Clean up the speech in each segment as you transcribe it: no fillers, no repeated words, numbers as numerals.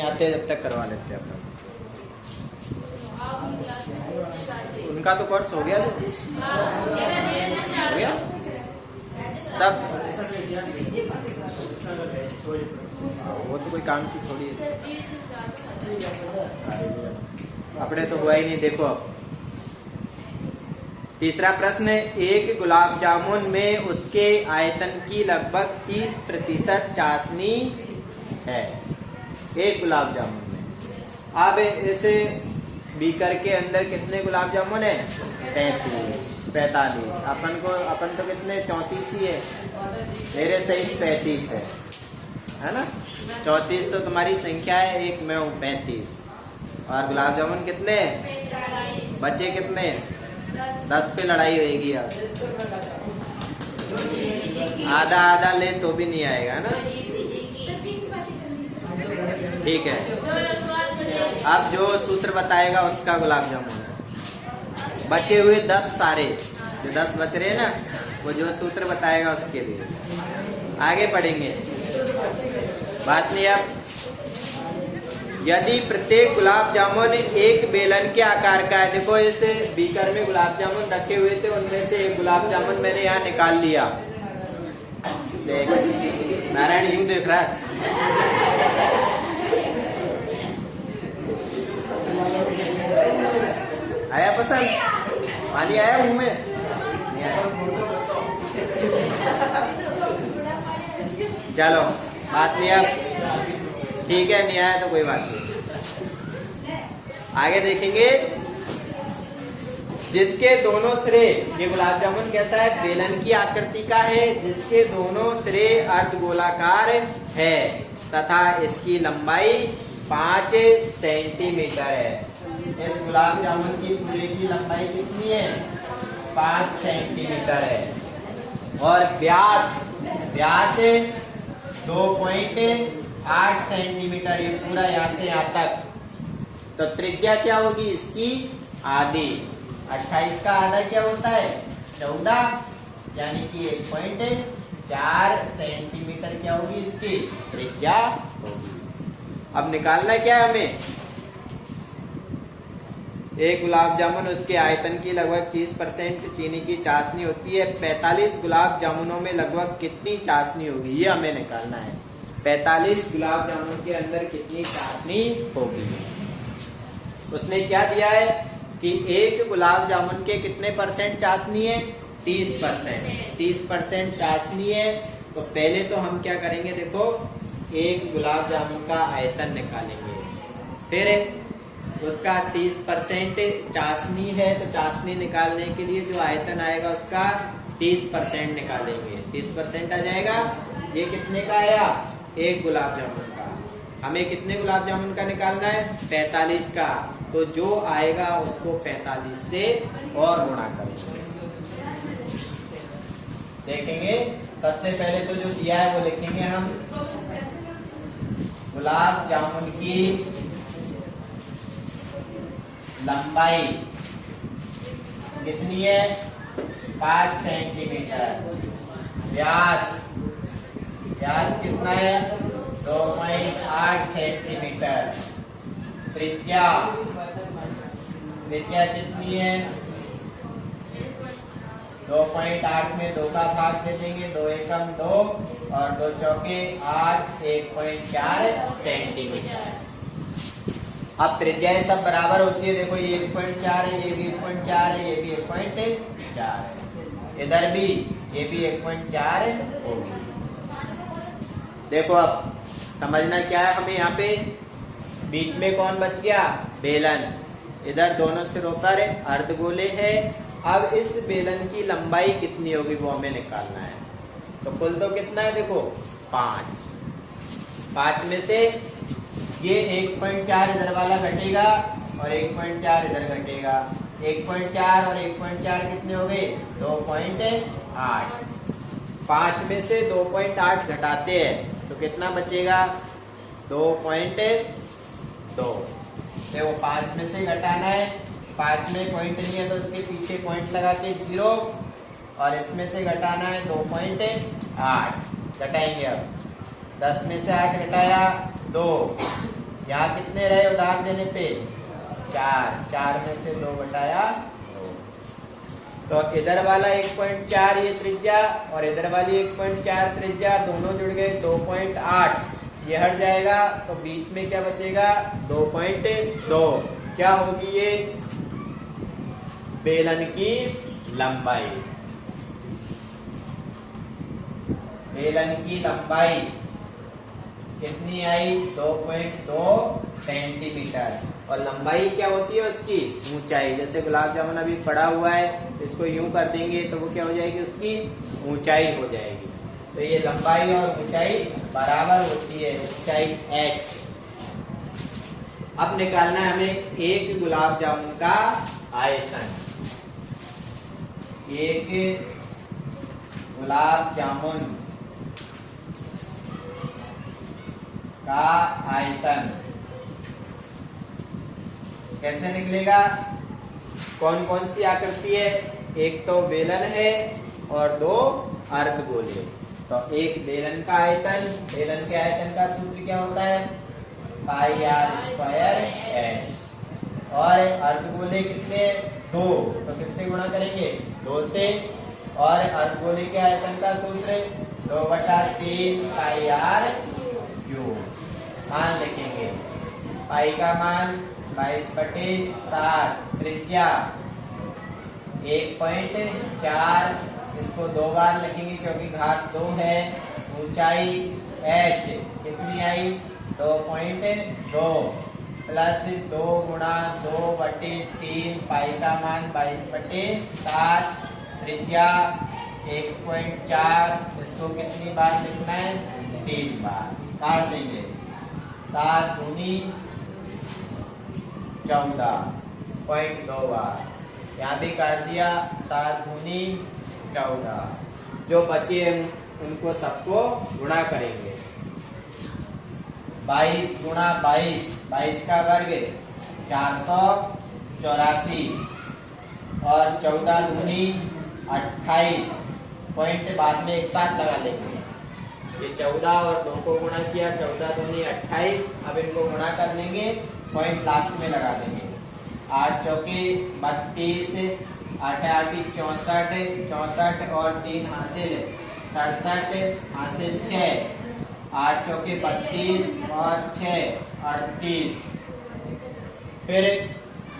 आते जब तक करवा लेते हैं अपना। उनका तो कोर्स हो गया हो गया सब। वो तो कोई काम की थोड़ी है, अपने तो हुआ ही नहीं। देखो अब तीसरा प्रश्न, एक गुलाब जामुन में उसके आयतन की लगभग 30% चाशनी है। एक गुलाब जामुन में, अब इसे बीकर के अंदर कितने गुलाब जामुन है? 45। अपन तो कितने 34 ही है, मेरे सही 35 है ना। 34 तो तुम्हारी संख्या है, एक मैं हूँ 35। और गुलाब जामुन कितने बचे? कितने? 10 पे लड़ाई होगी। अब आधा आधा ले तो भी नहीं आएगा ना। ठीक है, अब जो सूत्र बताएगा उसका गुलाब जामुन है। बचे हुए 10 सारे जो 10 बच रहे हैं ना, वो जो सूत्र बताएगा उसके लिए आगे पढ़ेंगे। बात नहीं। अब यदि प्रत्येक गुलाब जामुन एक बेलन के आकार का है, देखो इस बीकर में गुलाब जामुन रखे हुए थे, उनमें से एक गुलाब जामुन मैंने यहाँ निकाल लिया। नारायण यूं देख रहा है। आया पसंद? पानी आया मुंह में? नहीं आया। चलो बात नहीं। अब ठीक है, नहीं आया तो कोई बात नहीं। आगे देखेंगे। जिसके दोनों सिरे, ये गुलाब जामुन कैसा है? बेलन की आकृति का है, जिसके दोनों सिरे अर्धगोलाकार है तथा इसकी लंबाई 5 सेंटीमीटर है। इस गुलाब जामुन की पूरे की लंबाई कितनी है? 5 सेंटीमीटर है। और व्यास 2.8 सेंटीमीटर, ये पूरा यहाँ से यहाँ तक। तो त्रिज्या क्या होगी इसकी? आधी। 28 का आधा क्या होता है? 14, यानी कि 1.4 सेंटीमीटर क्या होगी इसकी त्रिज्या होगी। अब निकालना क्या है हमें? एक गुलाब जामुन उसके आयतन की लगभग 30% चीनी की चाशनी होती है। 45 गुलाब जामुनों में लगभग कितनी चाशनी होगी, ये हमें निकालना है। 45 गुलाब जामुन के अंदर कितनी चाशनी होगी? उसने क्या दिया है कि एक गुलाब जामुन के कितने परसेंट चाशनी है? 30%। 30% चाशनी है। तो पहले तो हम क्या करेंगे, देखो एक गुलाब जामुन का आयतन निकालेंगे, फिर उसका 30% चाशनी है, तो चाशनी निकालने के लिए जो आयतन आएगा उसका 30% निकालेंगे। 30% आ जाएगा। ये कितने का आया? एक गुलाब जामुन का। हमें कितने गुलाब जामुन का निकालना है? 45 का। तो जो आएगा उसको 45 से और गुणा करेंगे। देखेंगे, सबसे पहले तो जो दिया है वो लिखेंगे हम। गुलाब जामुन की लंबाई कितनी है? 5 सेंटीमीटर। व्यास कितना है? 2.8 सेंटीमीटर। त्रिज्या कितनी है? 2.8 में 2 का भाग दे देंगे, 2 एकम 2 और 2 चौके 8, 1.4 सेंटीमीटर। अब त्रिज्याएं सब बराबर होती है। देखो ये 1.4 है, ये भी 1.4 है, ये भी 1.4 है, इधर भी ये भी 1.4 होगी। देखो अब समझना क्या है हमें, यहाँ पे बीच में कौन बच गया? बेलन। इधर दोनों सिरों पर अर्धगोले है। अब इस बेलन की लंबाई कितनी होगी वो हमें निकालना है। तो कुल तो कितना है? देखो 5। 5 में से ये 1.4 इधर वाला घटेगा और 1.4 इधर घटेगा। 1.4 और 1.4 कितने हो गए? 2.8। 5 में से 2.8 घटाते हैं तो कितना बचेगा? 2.2। देखो 5 में से घटाना है, 5 में पॉइंट नहीं है तो उसके पीछे पॉइंट लगा के 0, और इसमें से घटाना है 2.8। घटाएंगे अब 10 में से 8 घटाया 2, यहाँ कितने रहे उधार देने पे 4, 4 में से 2 घटाया 2। तो इधर वाला 1.4 ये त्रिज्या और इधर वाली 1.4 त्रिज्या दोनों जुड़ गए 2.8, ये हट जाएगा तो बीच में क्या बचेगा 2.2। क्या होगी ये बेलन की लंबाई। बेलन की लंबाई कितनी आई 2.2 सेंटीमीटर। और लंबाई क्या होती है उसकी ऊंचाई। जैसे गुलाब जामुन अभी पड़ा हुआ है, इसको यूं कर देंगे तो वो क्या हो जाएगी उसकी ऊंचाई हो जाएगी। तो ये लंबाई और ऊंचाई बराबर होती है, ऊंचाई h। अब निकालना है हमें एक गुलाब जामुन का आयतन। एक गुलाब जामुन का आयतन कैसे निकलेगा। कौन कौन सी आकृति है, एक तो बेलन है और 2 अर्धगोले। तो एक बेलन का आयतन, बेलन के आयतन का सूत्र क्या होता है पाई आर स्क्वायर एच। और अर्धगोले कितने 2, तो किससे गुणा करेंगे 2 से। और अर्धगोले के आयतन का सूत्र 2/3 पाई आर क्यूब। मान लिखेंगे पाई का मान 22/7, त्रिज्या 1.4, इसको 2 बार लिखेंगे क्योंकि घात 2 है। ऊंचाई h कितनी आई 2.2 प्लस 2 गुणा 2/3 पाई का मान 22/7, त्रिज्या 1.4, इसको कितनी बार लिखना है 3 बार। काट देंगे 7 दूनी 14.2 बार। यहाँ भी काट दिया 7 दूनी 14। जो बचे उनको सबको गुणा करेंगे। 22 गुणा 22, 22 का वर्ग 484 और 14 दूनी 28। पॉइंट बाद में एक साथ लगा लेंगे। ये 14 और 2 को गुणा किया, 14 दूनी 28। अब इनको गुणा कर लेंगे, पॉइंट लास्ट में लगा देंगे। 8 चौके 32, 8 8 64, 64 और 3 हासिल 67, हासिल 6। 8 चौके 32 और 6 38। फिर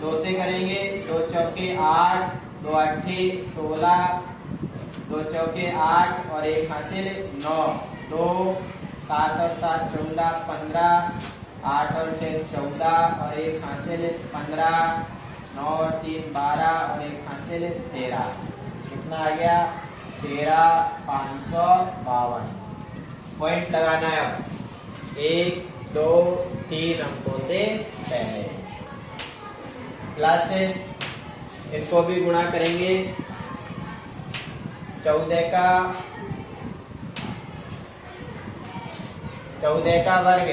2 से करेंगे, 2 चौके 8, 2 8 16, 2 चौके 8 और 1 हासिल 9। 2 7 और 7 14 15, 8 और 6 14 और 1 हासिल 15, 9 और 3 12 और 1 हासिल 13। कितना आ गया 13,552। पॉइंट लगाना है अब 1 2 3 अंकों से पहले। प्लस इनको भी गुणा करेंगे। 14 का वर्ग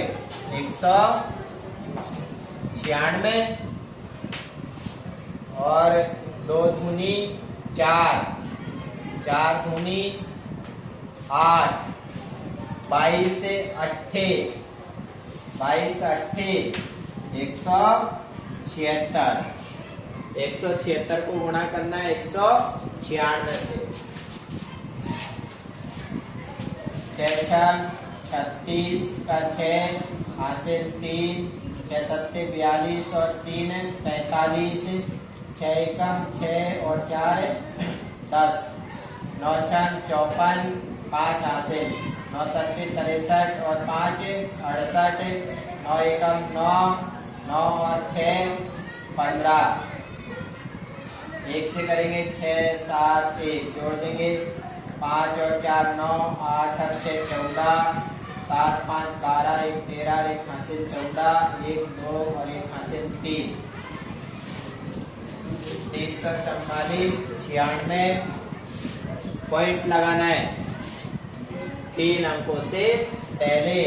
196 और 2 दूनी 4, 4 दूनी 8, 22 से 8, 22 8 176। 176 को गुणा करना है 196 से। 6 36 का 6 हासिल 3, 6 7 42 और 3 45, 6 एकम 6 और 4 10, 9 6 54, 5 हासिल 9 7 63 और 5 68, 9 एकम 9, 9 और 6 15। 1 से करेंगे 6 7 1 जोड़ देंगे 5 और 4 9, 8 और 6 14, 7 5 12, 1 13, 1 हासिल 14, 1 2 और 1 हासिल 3। 344 96। पॉइंट लगाना है 3 अंकों से पहले।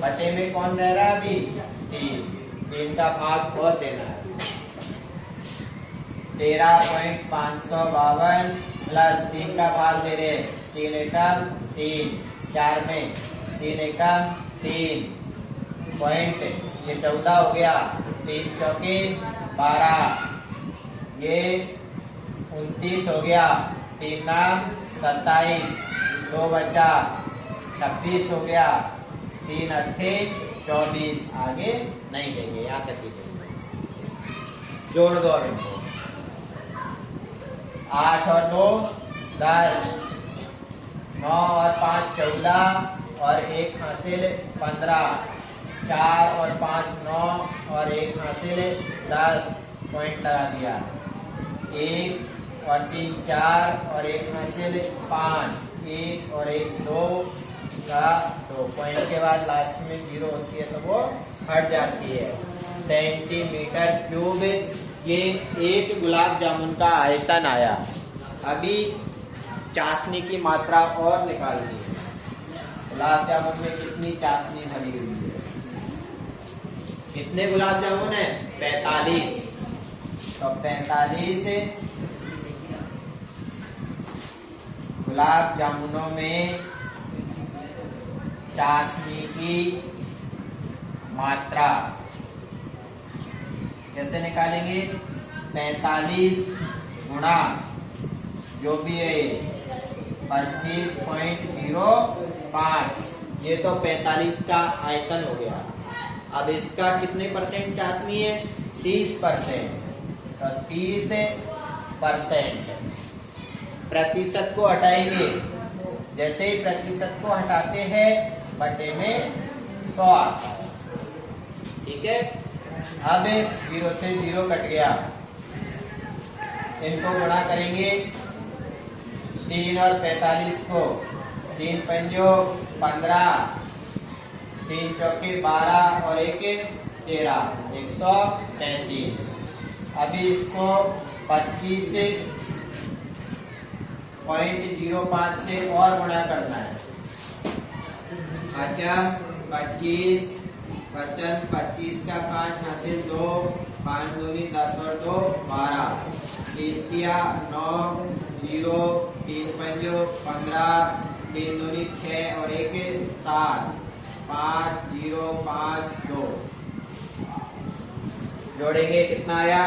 बटे में कौन रह रहा है अभी 3 का भाग और देना है। 13,552 प्लस 3 का भाग दे रहे 3 एकम 3, 4 में 3 एकम 3, पॉइंट ये 14 हो गया, 3 चौके 12, ये 29 हो गया, 3 नाम 27, 2 बचा 26 हो गया, 3 अट्ठे 24, आगे नहीं देंगे, यहाँ तक ही देंगे। जोड़ दो अब इनको, 8 और 2 10, 9 और 5 14 और 1 हासिल 15, 4 और 5 9 और 1 हासिल 10, पॉइंट लगा दिया। 1 और 3 4 और 1 हासिल 5, 1 और 1 2 का 2, पॉइंट के बाद लास्ट में 0 होती है तो वो हट जाती है। सेंटीमीटर क्यूब, ये एक गुलाब जामुन का आयतन आया। अभी चाशनी की मात्रा और निकालनी है। गुलाब जामुन में कितनी चाशनी भरी हुई है? कितने गुलाब जामुन है? 45। तो 45 गुलाब जामुनों में चाशनी की मात्रा कैसे निकालेंगे? 45 गुणा जो भी है 25.05, ये तो 45 का आयतन हो गया। अब इसका कितने परसेंट चाशनी है? 30%। तो 30% प्रतिशत को हटाएंगे, जैसे ही प्रतिशत को हटाते हैं बटे में 100 आता है। ठीक है, अब 0 से 0 कट गया, इनको गुणा करेंगे 3 और 45 को, 3 पंजो 15, 3 चौके 12 और 1 13, 133। अभी इसको 25.05 से और गुणा करना है। अच्छा, 25 25 का 5 हासिल 2, 5 दूनी 10 और 2 12, 3 9 0, 3 पंजो 15, 3 दूनी 6 और 1 7, 5 0 5 2। जोड़ेंगे कितना आया?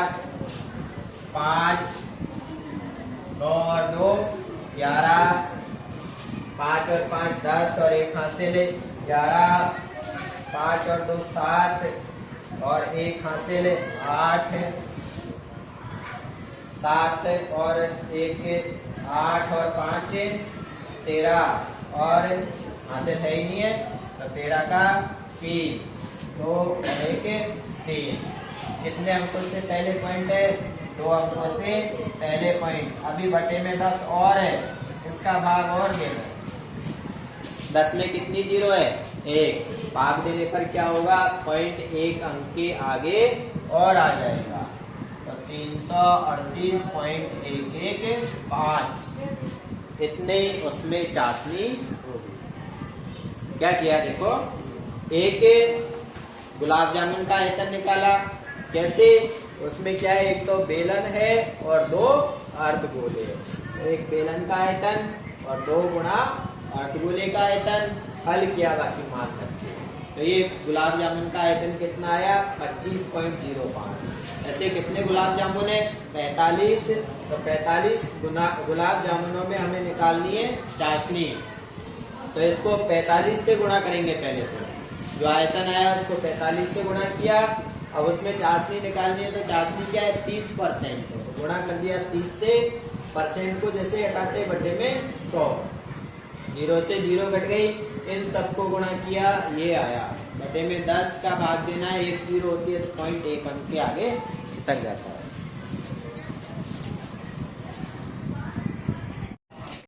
5 9 और 2 11, 5 और 5 10 और 1 हासिल 11, 5 और 2 7 और 1 हासिल 8, 7 और 1 8 और 5 13 और हासिल है ही नहीं है तो 13 का 3, 2 और 1 3। कितने अंकों से पहले पॉइंट है? 2 अंकों से पहले पॉइंट। अभी बटे में 10 और है, इसका भाग और देना। 10 में कितनी 0 है? 1। भाग देने पर क्या होगा? पॉइंट 1 अंक के आगे और आ जाएगा, तो 338.115 इतने ही उसमें चाशनी होगी। क्या किया देखो, एक गुलाब जामुन का आयतन निकाला। कैसे? उसमें क्या है, एक तो बेलन है और 2 अर्धगोले। एक बेलन का आयतन और 2 गुणा अर्धगोले का आयतन, हल किया बाकी मान करके। तो ये गुलाब जामुन का आयतन कितना आया? 25.05। ऐसे कितने गुलाब जामुन है? 45। तो 45 गुलाब जामुनों में हमें निकालनी है चाशनी। तो इसको 45 से गुणा करेंगे। पहले तो जो आयतन आया उसको 45 से गुणा किया। अब उसमें चाशनी निकालनी है, तो चाशनी क्या है? 30%। तो गुणा कर दिया 30 से, परसेंट को जैसे हटाते बटे में 100, 0 से 0 कट गई, इन सबको गुणा किया, ये आया। बटे में 10 का भाग देना है, 1 0 होती है तो पॉइंट 1 अंक के आगे खिसक जाता है।